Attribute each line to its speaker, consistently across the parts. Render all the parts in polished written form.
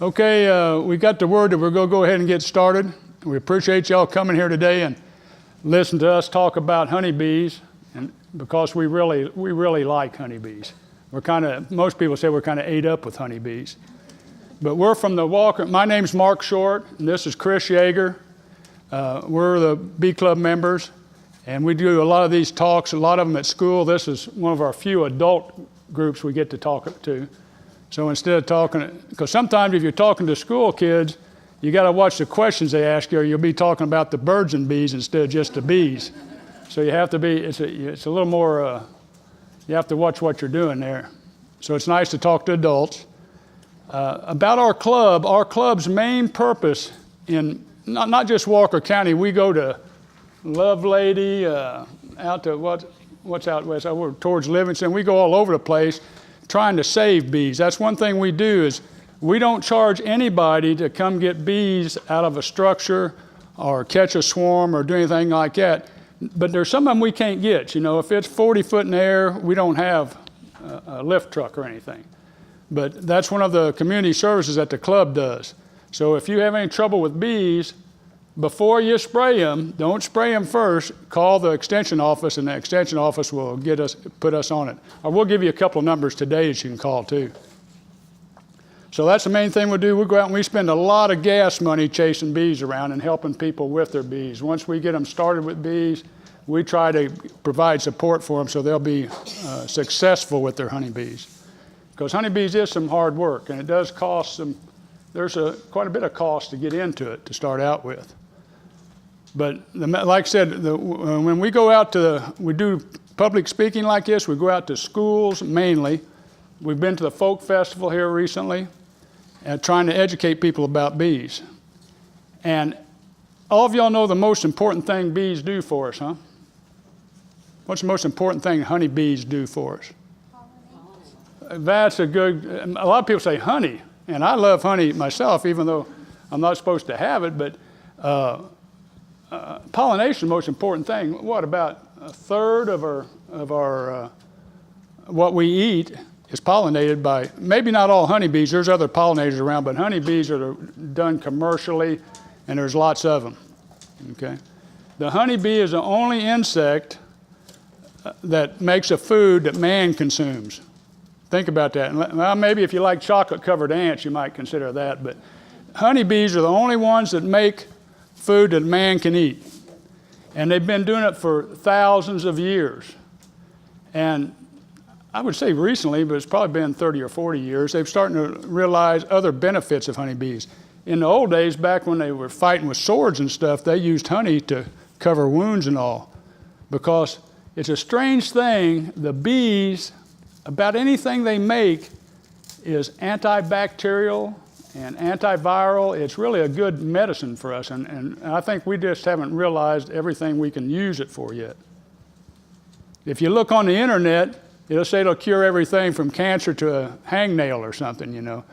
Speaker 1: Okay, we got the word that we're going to go ahead and get started. We appreciate y'all coming here today and listen to us talk about honeybees, and because we really like honeybees. Most people say we're kind of ate up with honeybees. But we're from the Walker. My name's Mark Short, and this is Chris Yeager. We're the Bee Club members, and we do a lot of these talks, a lot of them at school. This is one of our few adult groups we get to talk to. So instead of talking, because sometimes if you're talking to school kids, you got to watch the questions they ask you, or you'll be talking about the birds and bees instead of just the bees. So you have to be, it's a little more, you have to watch what you're doing there. So it's nice to talk to adults. About our club's main purpose in not just Walker County, we go to Lovelady, out to what's out west, we're towards Livingston. We go all over the place trying to save bees. That's one thing we do is we don't charge anybody to come get bees out of a structure or catch a swarm or do anything like that. But there's some of them we can't get. You know, if it's 40 foot in the air, we don't have a lift truck or anything. But that's one of the community services that the club does. So if you have any trouble with bees, before you spray them, don't spray them first, call the extension office, and the extension office will put us on it. Or we'll give you a couple of numbers today that you can call too. So that's the main thing we do. We go out and we spend a lot of gas money chasing bees around and helping people with their bees. Once we get them started with bees, we try to provide support for them so they'll be successful with their honeybees. Because honeybees is some hard work, and it does cost some, there's quite a bit of cost to get into it to start out with. But like I said, when we go out we do public speaking like this, we go out to schools mainly. We've been to the folk festival here recently and trying to educate people about bees. And all of y'all know the most important thing bees do for us, huh? What's the most important thing honeybees do for us? That's a lot of people say honey, and I love honey myself, even though I'm not supposed to have it, but pollination is the most important thing. What, about a third of our what we eat is pollinated by, maybe not all honeybees, there's other pollinators around, but honeybees are done commercially, and there's lots of them, okay? The honeybee is the only insect that makes a food that man consumes. Think about that. Well, maybe if you like chocolate-covered ants, you might consider that, but honeybees are the only ones that make food that man can eat. And they've been doing it for thousands of years. And I would say recently, but it's probably been 30 or 40 years, they've started to realize other benefits of honeybees. In the old days, back when they were fighting with swords and stuff, they used honey to cover wounds and all. Because it's a strange thing, the bees, about anything they make is antibacterial and antiviral. It's really a good medicine for us, and I think we just haven't realized everything we can use it for yet. If you look on the internet, it'll say it'll cure everything from cancer to a hangnail or something, you know.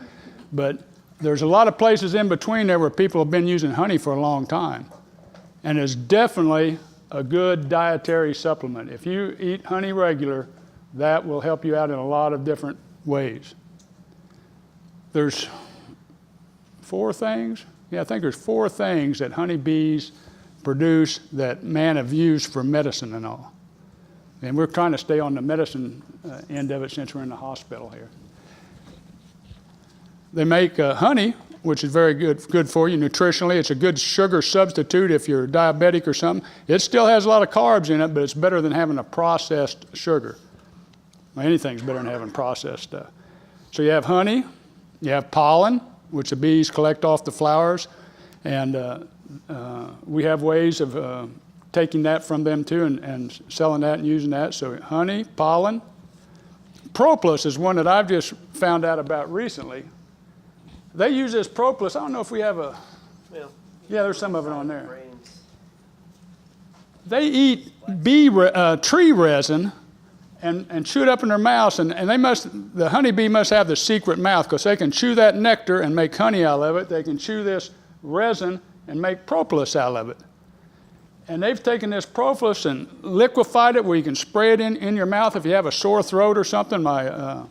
Speaker 1: But there's a lot of places in between there where people have been using honey for a long time. And it's definitely a good dietary supplement. If you eat honey regular, that will help you out in a lot of different ways. There's 4 things? Yeah, I think there's 4 things that honeybees produce that man have used for medicine and all. And we're trying to stay on the medicine end of it since we're in the hospital here. They make honey, which is very good for you nutritionally. It's a good sugar substitute if you're diabetic or something. It still has a lot of carbs in it, but it's better than having a processed sugar. Well, anything's better than having processed stuff. So you have honey, you have pollen, which the bees collect off the flowers, and we have ways of taking that from them too and selling that and using that. So honey, pollen. Propolis is one that I've just found out about recently. They use this propolis. I don't know if we have a, yeah, there's some of it on there. They eat tree resin and chew it up in their mouths, and the honeybee must have the secret mouth because they can chew that nectar and make honey out of it. They can chew this resin and make propolis out of it. And they've taken this propolis and liquefied it where you can spray it in your mouth if you have a sore throat or something. My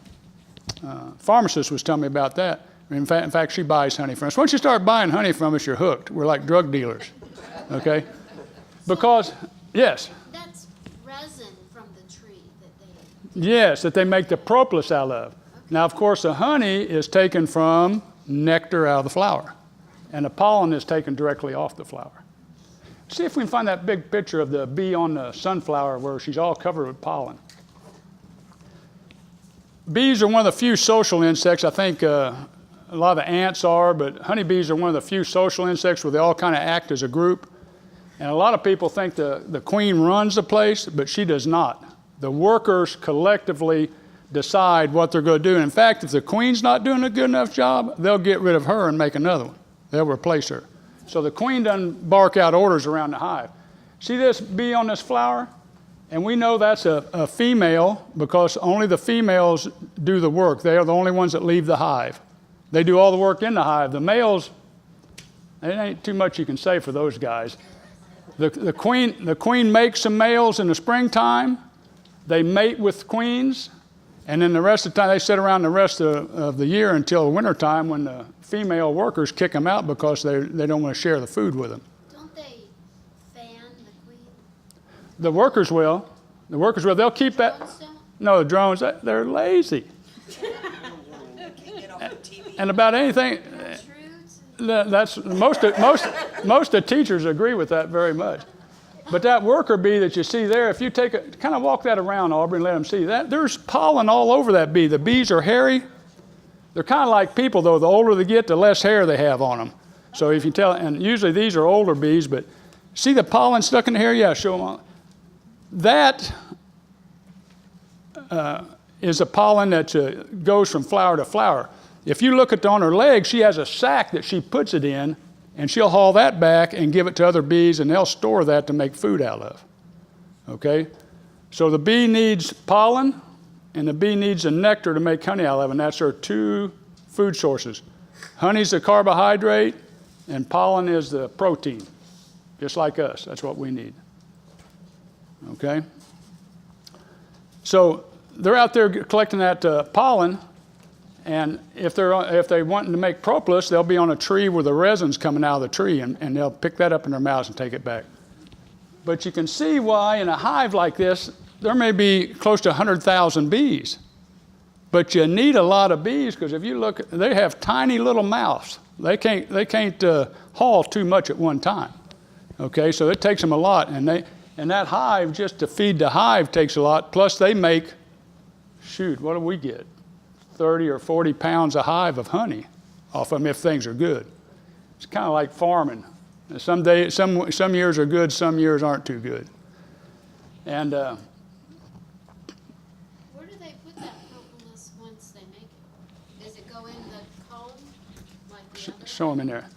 Speaker 1: pharmacist was telling me about that. In fact, she buys honey from us. Once you start buying honey from us, you're hooked. We're like drug dealers, okay? Because, yes?
Speaker 2: That's resin from the tree that they...
Speaker 1: Yes, that they make the propolis out of. Okay. Now, of course, the honey is taken from nectar out of the flower, and the pollen is taken directly off the flower. See if we can find that big picture of the bee on the sunflower where she's all covered with pollen. Bees are one of the few social insects. I think a lot of the ants are, but honeybees are one of the few social insects where they all kind of act as a group. And a lot of people think the queen runs the place, but she does not. The workers collectively decide what they're going to do. And in fact, if the queen's not doing a good enough job, they'll get rid of her and make another one. They'll replace her. So the queen doesn't bark out orders around the hive. See this bee on this flower? And we know that's a female because only the females do the work. They are the only ones that leave the hive. They do all the work in the hive. The males, it ain't too much you can say for those guys. The queen makes some males in the springtime. They mate with queens. And then the rest of the time, they sit around the rest of the year until wintertime when the female workers kick them out because they don't want to share the food with them.
Speaker 2: Don't they fan the queen?
Speaker 1: The workers will. The workers will. They'll keep that. No, the drones, they're lazy. And about anything, that's most of the teachers agree with that very much. But that worker bee that you see there, if you kind of walk that around, Aubrey, and let them see that, there's pollen all over that bee. The bees are hairy. They're kind of like people, though. The older they get, the less hair they have on them. So if you tell, and usually these are older bees, but see the pollen stuck in the hair? Yeah, show them all. That is a pollen that goes from flower to flower. If you look on her leg, she has a sac that she puts it in, and she'll haul that back and give it to other bees, and they'll store that to make food out of. Okay? So the bee needs pollen, and the bee needs the nectar to make honey out of, and that's her two food sources. Honey's the carbohydrate, and pollen is the protein, just like us. That's what we need. Okay? So they're out there collecting that pollen, and if they want to make propolis, they'll be on a tree where the resin's coming out of the tree, and they'll pick that up in their mouths and take it back. But you can see why in a hive like this, there may be close to 100,000 bees. But you need a lot of bees because if you look, they have tiny little mouths. They can't haul too much at one time. Okay, so it takes them a lot, and that hive, just to feed the hive takes a lot. Plus they make, what do we get? 30 or 40 pounds a hive of honey off of them if things are good. It's kind of like farming. Some years are good, some years aren't too good. And
Speaker 2: where do they put that propolis once they make it? Does it go in the comb like the other?
Speaker 1: Show them in there.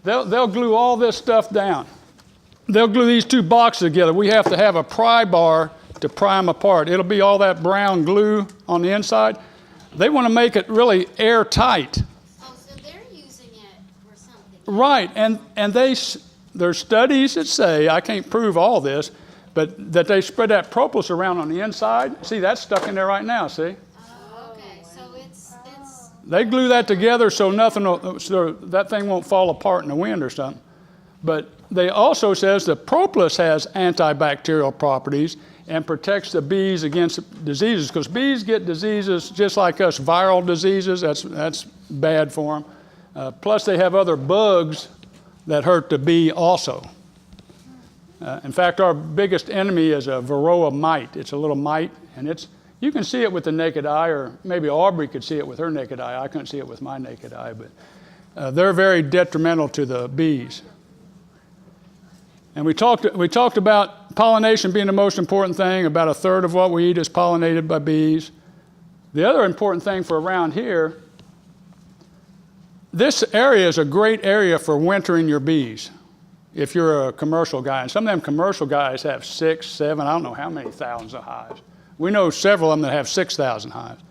Speaker 1: They'll glue all this stuff down. They'll glue these two boxes together. We have to have a pry bar to pry them apart. It'll be all that brown glue on the inside. They want to make it really airtight.
Speaker 2: Oh, so they're using it for something.
Speaker 1: Right, and there's studies that say, I can't prove all this, but that they spread that propolis around on the inside. See, that's stuck in there right now, see?
Speaker 2: Oh, okay, so it's...
Speaker 1: They glue that together so that thing won't fall apart in the wind or something. But they also says the propolis has antibacterial properties and protects the bees against diseases, because bees get diseases just like us, viral diseases, that's bad for them. Plus they have other bugs that hurt the bee also. In fact, our biggest enemy is a varroa mite. It's a little mite, and you can see it with the naked eye, or maybe Aubrey could see it with her naked eye. I couldn't see it with my naked eye, but they're very detrimental to the bees. And we talked about pollination being the most important thing. About a third of what we eat is pollinated by bees. The other important thing for around here, this area is a great area for wintering your bees if you're a commercial guy. And some of them commercial guys have 6, 7, I don't know how many thousands of hives. We know several of them that have 6,000 hives.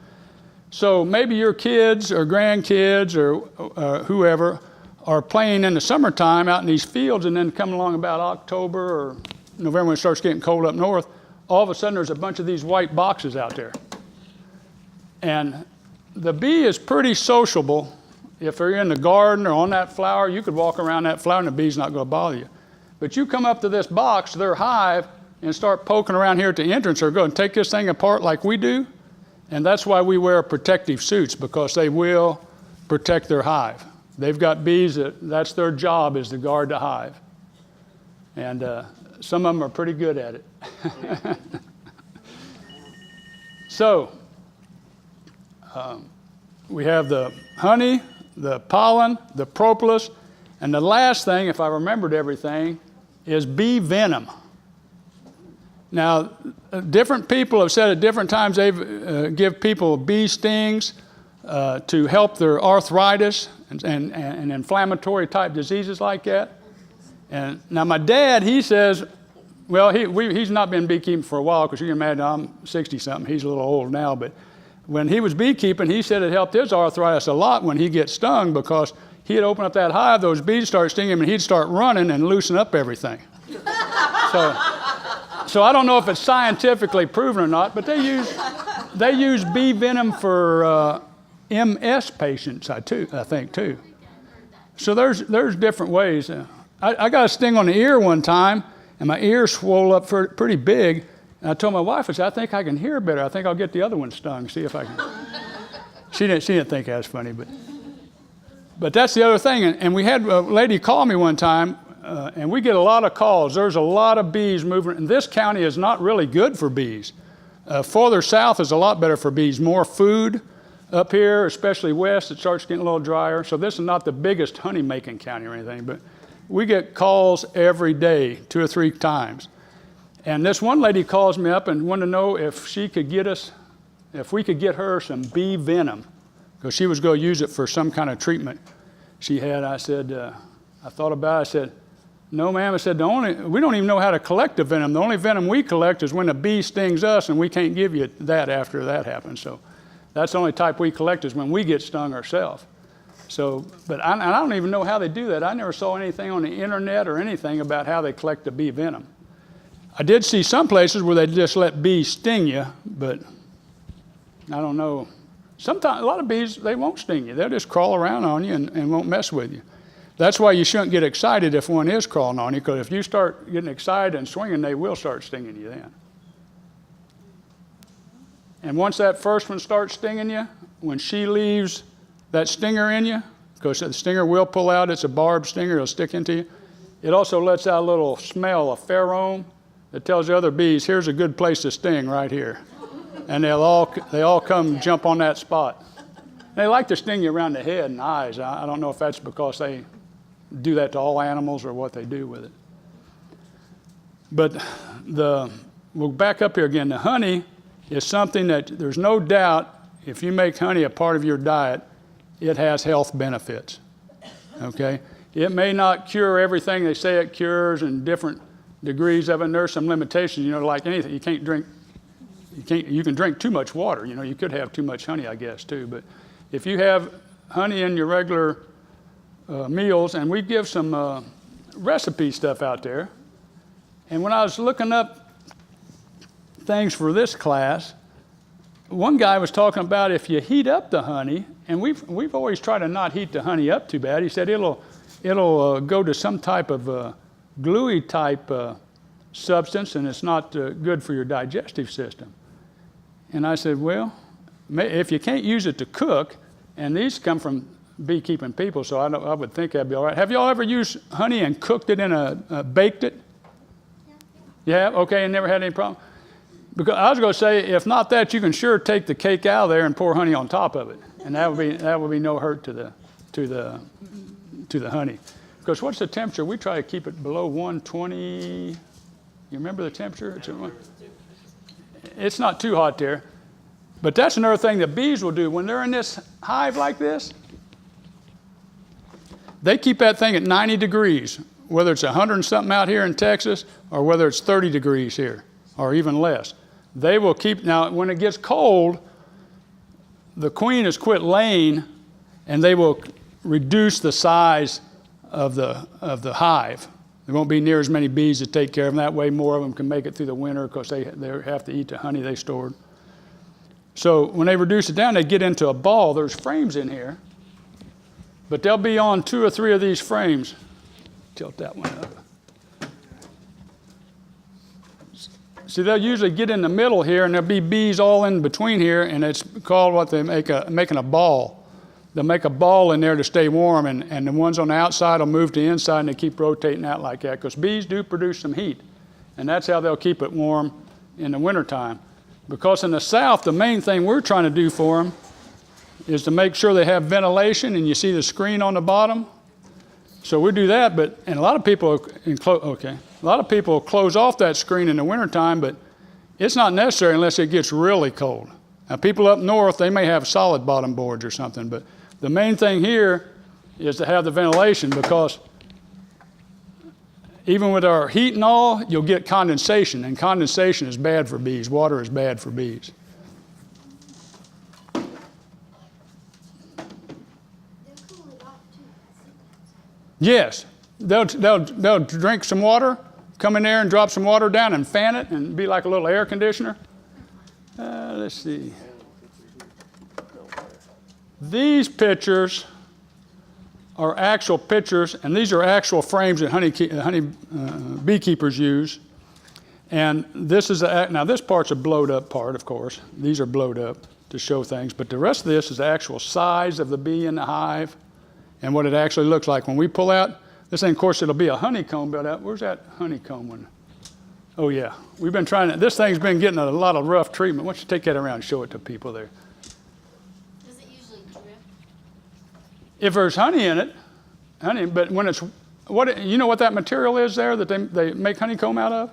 Speaker 1: So maybe your kids or grandkids or whoever are playing in the summertime out in these fields, and then coming along about October or November when it starts getting cold up north, all of a sudden there's a bunch of these white boxes out there. And the bee is pretty sociable, if they're in the garden or on that flower, you could walk around that flower and the bee's not going to bother you. But you come up to this box, their hive, and start poking around here at the entrance, or go and take this thing apart like we do. And that's why we wear protective suits, because they will protect their hive. They've got bees that's their job, is to guard the hive. And some of them are pretty good at it. So, we have the honey, the pollen, the propolis, and the last thing, if I remembered everything, is bee venom. Now, different people have said at different times they've give people bee stings to help their arthritis and inflammatory type diseases like that. And now my dad, he says, well, he's not been beekeeping for a while, because you can imagine I'm 60-something. He's a little old now, but when he was beekeeping, he said it helped his arthritis a lot when he gets stung, because he'd open up that hive, those bees start stinging him, and he'd start running and loosen up everything. So I don't know if it's scientifically proven or not, but they use bee venom for MS patients, I think too. So there's different ways. I got a sting on the ear one time, and my ear swelled up pretty big. And I told my wife, I said, I think I can hear better. I think I'll get the other one stung, see if I can. She didn't think that was funny, but that's the other thing. And we had a lady call me one time, and we get a lot of calls. There's a lot of bees moving. And this county is not really good for bees. Farther south is a lot better for bees. More food up here, especially west, it starts getting a little drier. So this is not the biggest honey-making county or anything, but we get calls every day, 2 or 3 times. And this one lady calls me up and wanted to know if we could get her some bee venom, because she was going to use it for some kind of treatment she had. I said, I thought about it. I said, no, ma'am. I said, we don't even know how to collect the venom. The only venom we collect is when a bee stings us, and we can't give you that after that happens. So that's the only type we collect, is when we get stung ourselves. So, but I don't even know how they do that. I never saw anything on the internet or anything about how they collect the bee venom. I did see some places where they just let bees sting you, but I don't know. Sometimes a lot of bees, they won't sting you. They'll just crawl around on you and won't mess with you. That's why you shouldn't get excited if one is crawling on you, because if you start getting excited and swinging, they will start stinging you then. And once that first one starts stinging you, when she leaves that stinger in you, because the stinger will pull out, it's a barbed stinger, it'll stick into you. It also lets out a little smell, a pheromone, that tells the other bees, here's a good place to sting right here. And they all come jump on that spot. They like to sting you around the head and eyes. I don't know if that's because they do that to all animals or what they do with it. But we'll back up here again. The honey is something that there's no doubt, if you make honey a part of your diet, it has health benefits, okay? It may not cure everything they say it cures, and different degrees of it, and there's some limitations, like anything. You can drink too much water. You could have too much honey, I guess, too. But if you have honey in your regular meals, and we give some recipe stuff out there, and when I was looking up things for this class, one guy was talking about if you heat up the honey, and we've always tried to not heat the honey up too bad. He said it'll go to some type of gluey type substance, and it's not good for your digestive system. And I said, well, if you can't use it to cook, and these come from beekeeping people, so I would think that'd be all right. Have y'all ever used honey and cooked it baked it? Yeah. Okay, and never had any problem? Because I was going to say, if not that, you can sure take the cake out of there and pour honey on top of it, and that would be no hurt to the honey. Because what's the temperature? We try to keep it below 120. You remember the temperature? It's not too hot there. But that's another thing that bees will do. When they're in this hive like this, they keep that thing at 90 degrees, whether it's 100 and something out here in Texas or whether it's 30 degrees here or even less. They will keep, now when it gets cold, the queen has quit laying, and they will reduce the size of the hive. There won't be near as many bees to take care of them. That way more of them can make it through the winter, because they have to eat the honey they stored. So when they reduce it down, they get into a ball. There's frames in here. But they'll be on 2 or 3 of these frames. Tilt that one up. See, they'll usually get in the middle here, and there'll be bees all in between here, and it's called what they making a ball. They'll make a ball in there to stay warm, and the ones on the outside will move to the inside, and they keep rotating out like that, because bees do produce some heat, and that's how they'll keep it warm in the wintertime. Because in the south, the main thing we're trying to do for them is to make sure they have ventilation, and you see the screen on the bottom. So we do that, and a lot of people close off that screen in the wintertime, but it's not necessary unless it gets really cold. Now, people up north, they may have solid bottom boards or something, but the main thing here is to have the ventilation, because even with our heat and all, you'll get condensation, and condensation is bad for bees. Water is bad for bees. Yes, they'll drink some water, come in there and drop some water down and fan it and be like a little air conditioner. Let's see. These pictures are actual pictures, and these are actual frames that honey beekeepers use. And this is now this part's a blowed up part, of course. These are blowed up to show things, but the rest of this is the actual size of the bee in the hive and what it actually looks like. When we pull out, this thing, of course, it'll be a honeycomb built out. Where's that honeycomb one? Oh, yeah. We've been trying to, this thing's been getting a lot of rough treatment. Why don't you take that around and show it to people there?
Speaker 2: Does it usually drip?
Speaker 1: If there's honey in it, but when it's, you know what that material is there that they make honeycomb out of?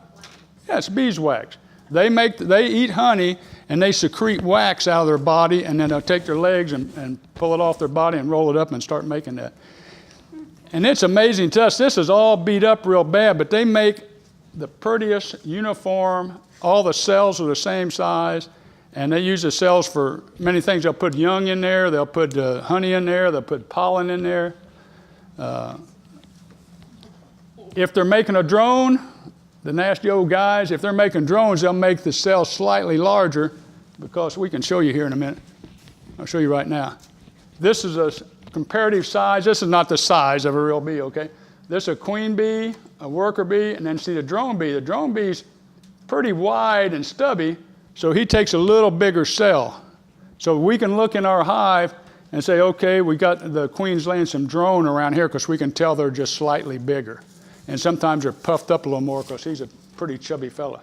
Speaker 1: Yeah, it's beeswax. They eat honey, and they secrete wax out of their body, and then they'll take their legs and pull it off their body and roll it up and start making that. And it's amazing to us. This is all beat up real bad, but they make the prettiest uniform. All the cells are the same size, and they use the cells for many things. They'll put young in there. They'll put honey in there. They'll put pollen in there. If they're making a drone, the nasty old guys, if they're making drones, they'll make the cells slightly larger, because we can show you here in a minute. I'll show you right now. This is a comparative size. This is not the size of a real bee, okay? This is a queen bee, a worker bee, and then see the drone bee. The drone bee's pretty wide and stubby, so he takes a little bigger cell. So we can look in our hive and say, okay, we got the queen's laying some drone around here, because we can tell they're just slightly bigger. And sometimes they're puffed up a little more, because he's a pretty chubby fella.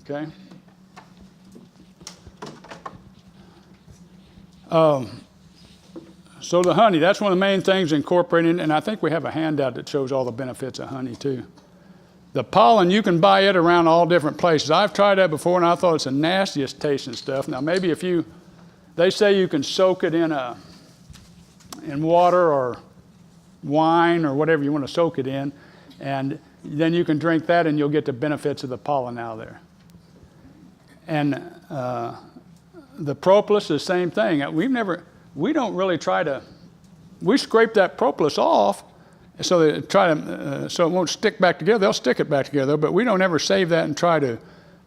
Speaker 1: Okay? So the honey, that's one of the main things incorporated, and I think we have a handout that shows all the benefits of honey too. The pollen, you can buy it around all different places. I've tried that before, and I thought it's the nastiest tasting stuff. Now maybe they say you can soak it in water or wine or whatever you want to soak it in, and then you can drink that and you'll get the benefits of the pollen out of there. And the propolis is the same thing. We don't really we scrape that propolis off so so it won't stick back together. They'll stick it back together, but we don't ever save that and try to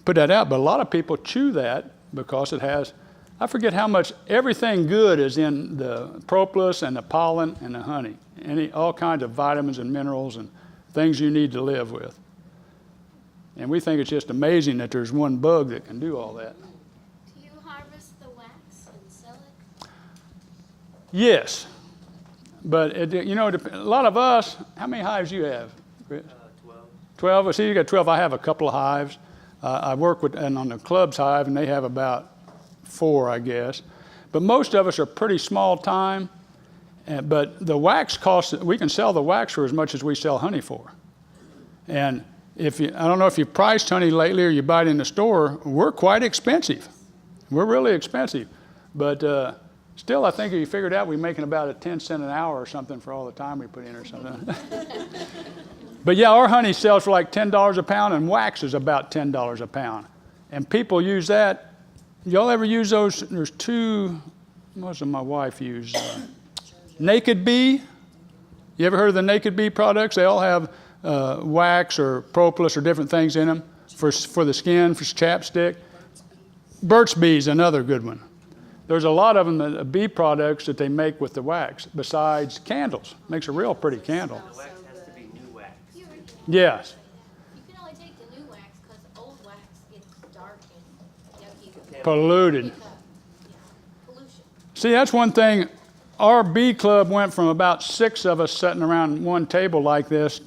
Speaker 1: put that out. But a lot of people chew that because it has, I forget how much, everything good is in the propolis and the pollen and the honey. All kinds of vitamins and minerals and things you need to live with. And we think it's just amazing that there's one bug that can do all that.
Speaker 2: Do you harvest the wax and sell it?
Speaker 1: Yes, but a lot of us, how many hives do you have, Chris?
Speaker 3: 12.
Speaker 1: 12? See, you got 12. I have a couple of hives. I work on the club's hive, and they have about 4, I guess. But most of us are pretty small time. But the wax costs, we can sell the wax for as much as we sell honey for. And I don't know if you've priced honey lately or you buy it in the store, we're quite expensive. We're really expensive. But still, I think if you figured out, we're making about 10 cents an hour or something for all the time we put in or something. But yeah, our honey sells for like $10 a pound, and wax is about $10 a pound. And people use that. Y'all ever use those? There's 2, what does my wife use? Naked Bee. You ever heard of the Naked Bee products? They all have wax or propolis or different things in them for the skin, for chapstick. Burt's Bee is another good one. there's a lot of them, that, bee products that they make with the wax, besides candles. Makes a real pretty candle.
Speaker 3: The wax has to be new wax.
Speaker 1: Yes.
Speaker 2: You can only take the new wax because old wax gets dark and yucky.
Speaker 1: Polluted.
Speaker 2: Yeah, pollution.
Speaker 1: See, that's one thing. Our bee club went from about 6 of us sitting around one table like this,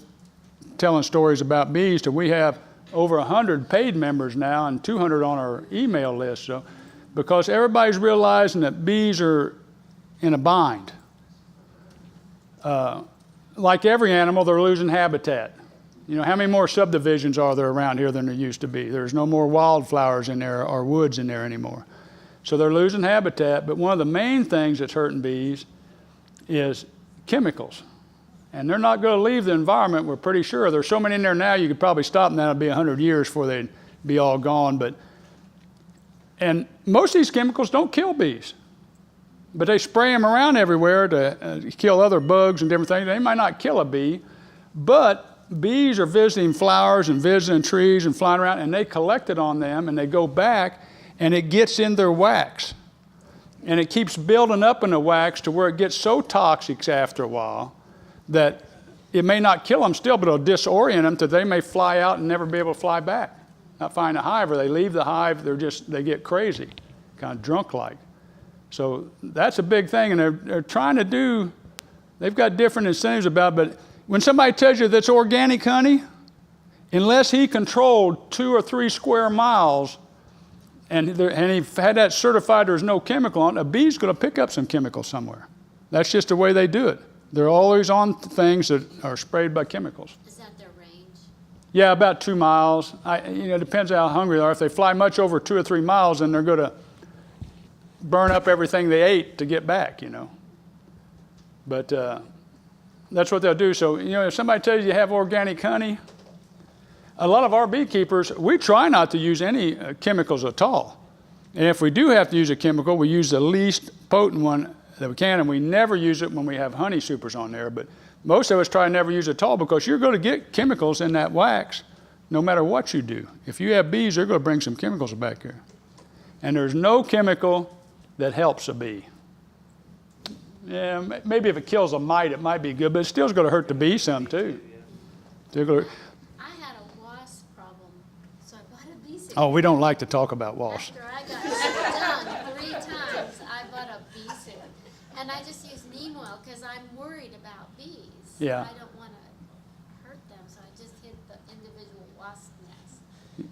Speaker 1: telling stories about bees, to we have over 100 paid members now and 200 on our email list. So, because everybody's realizing that bees are in a bind. Like every animal, they're losing habitat. You know, how many more subdivisions are there around here than there used to be? There's no more wildflowers in there or woods in there anymore. So they're losing habitat, but one of the main things that's hurting bees is chemicals. And they're not going to leave the environment, we're pretty sure. There's so many in there now, you could probably stop them, that'll be 100 years before they'd be all gone. And most of these chemicals don't kill bees, but they spray them around everywhere to kill other bugs and different things. They might not kill a bee, but bees are visiting flowers and visiting trees and flying around, and they collect it on them, and they go back, and it gets in their wax. And it keeps building up in the wax to where it gets so toxic after a while that it may not kill them still, but it'll disorient them that they may fly out and never be able to fly back. Not find a hive, or they leave the hive, they get crazy, kind of drunk-like. So that's a big thing, and they're trying to do, they've got different incentives about it, but when somebody tells you that's organic honey, unless he controlled 2 or 3 square miles and he had that certified there's no chemical on it, a bee's going to pick up some chemical somewhere. That's just the way they do it. They're always on things that are sprayed by chemicals.
Speaker 2: Is that their range?
Speaker 1: Yeah, about 2 miles. It depends how hungry they are. If they fly much over 2 or 3 miles, then they're going to burn up everything they ate to get back, you know. But that's what they'll do. So, you know, if somebody tells you you have organic honey, a lot of our beekeepers, we try not to use any chemicals at all. And if we do have to use a chemical, we use the least potent one that we can, and we never use it when we have honey supers on there. But most of us try to never use it at all, because you're going to get chemicals in that wax no matter what you do. If you have bees, they're going to bring some chemicals back here. And there's no chemical that helps a bee. Yeah, maybe if it kills a mite, it might be good, but it still's going to hurt the bee some too.
Speaker 2: I had a wasp problem, so I bought a bee suit.
Speaker 1: Oh, we don't like to talk about wasps.
Speaker 2: After I got stung 3 times, I bought a bee suit. And I just use neem oil because I'm worried about bees.
Speaker 1: Yeah.
Speaker 2: I don't want to hurt them, so I just hit the individual wasp nest.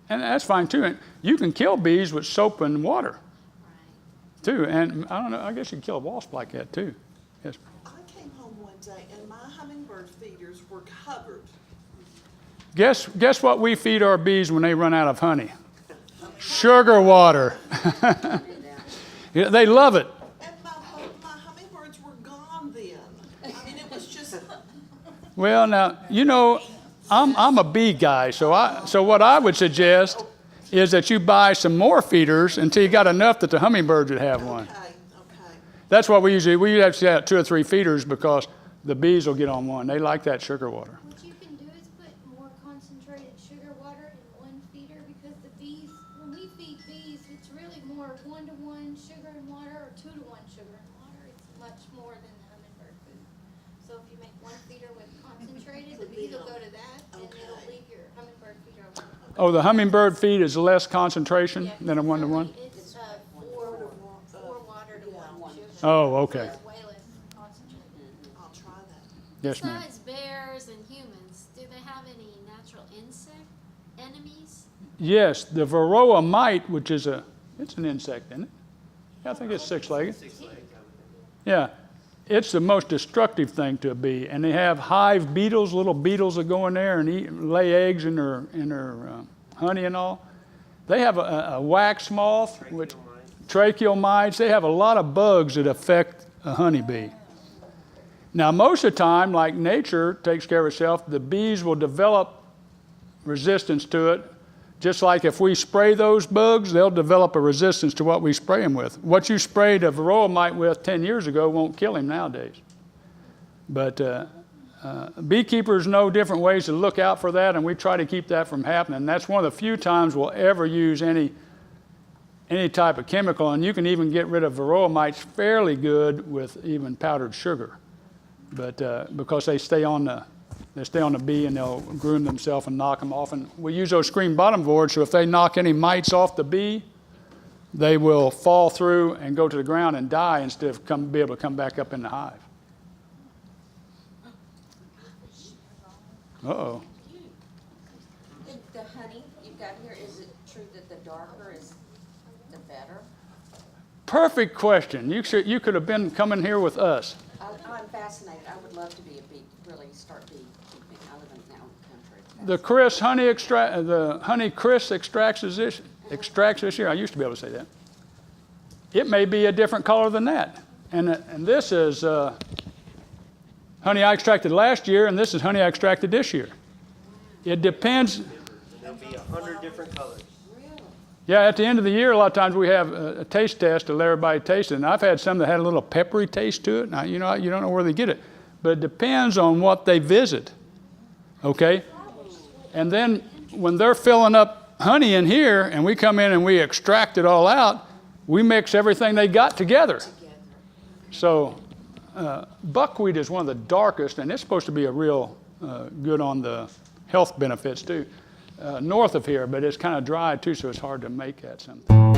Speaker 1: And that's fine too. And you can kill bees with soap and water
Speaker 2: Right.
Speaker 1: too. And I don't know, I guess you can kill a wasp like that too. Yes.
Speaker 4: I came home one day and my hummingbird feeders were covered.
Speaker 1: Guess what we feed our bees when they run out of honey? Sugar water. Yeah, they love it.
Speaker 4: And my hummingbirds were gone then. I mean, it was just,
Speaker 1: Well, now, you know, I'm a bee guy, so what I would suggest is that you buy some more feeders until you got enough that the hummingbirds would have one.
Speaker 4: okay.
Speaker 1: That's what we usually have 2 or 3 feeders, because the bees will get on one. They like that sugar water.
Speaker 5: What you can do is put more concentrated sugar water in one feeder, because the bees, when we feed bees, it's really more 1-to-1 sugar and water or 2-to-1 sugar and water. It's much more than the hummingbird food. So if you make one feeder with concentrated, the bees will go to that, and it'll leave your hummingbird feeder alone.
Speaker 1: Oh, the hummingbird feed is less concentration than a 1-to-1?
Speaker 5: It's 4 water to 1 sugar.
Speaker 1: Oh, okay.
Speaker 5: It's way less concentrated.
Speaker 4: I'll try that.
Speaker 1: Yes, ma'am.
Speaker 2: Besides bears and humans, do they have any natural insect enemies?
Speaker 1: Yes, the varroa mite, which is it's an insect, isn't it? Yeah, I think it's 6-legged.
Speaker 3: 6 legs, I would think.
Speaker 1: Yeah, it's the most destructive thing to a bee. And they have hive beetles, little beetles that go in there and lay eggs in their honey and all. They have a wax moth, which tracheal mites. They have a lot of bugs that affect a honeybee. Now, most of the time, like nature takes care of itself, the bees will develop resistance to it. Just like if we spray those bugs, they'll develop a resistance to what we spray them with. What you sprayed a varroa mite with 10 years ago won't kill him nowadays. But beekeepers know different ways to look out for that, and we try to keep that from happening. That's one of the few times we'll ever use any any type of chemical, and you can even get rid of varroa mites fairly good with even powdered sugar. But because they stay on the bee and they'll groom themselves and knock them off. And we use those screen bottom boards, so if they knock any mites off the bee, they will fall through and go to the ground and die instead of be able to come back up in the hive. Uh-oh.
Speaker 3: The honey you've got here, is it true that the darker is the better?
Speaker 1: Perfect question. You could have been coming here with us.
Speaker 3: I'm fascinated. I would love to be a bee, really start bee keeping. I live in the mountain country.
Speaker 1: The honey Chris extracts this year. I used to be able to say that. It may be a different color than that. And this is honey I extracted last year, and this is honey I extracted this year. It depends.
Speaker 6: There'll be 100 different colors.
Speaker 3: Really?
Speaker 1: Yeah, at the end of the year, a lot of times we have a taste test to let everybody taste it. And I've had some that had a little peppery taste to it. Now, you don't know where they get it. But it depends on what they visit, okay? And then when they're filling up honey in here and we come in and we extract it all out, we mix everything they got together. So buckwheat is one of the darkest, and it's supposed to be a real good on the health benefits too, north of here, but it's kind of dry too, so it's hard to make that something.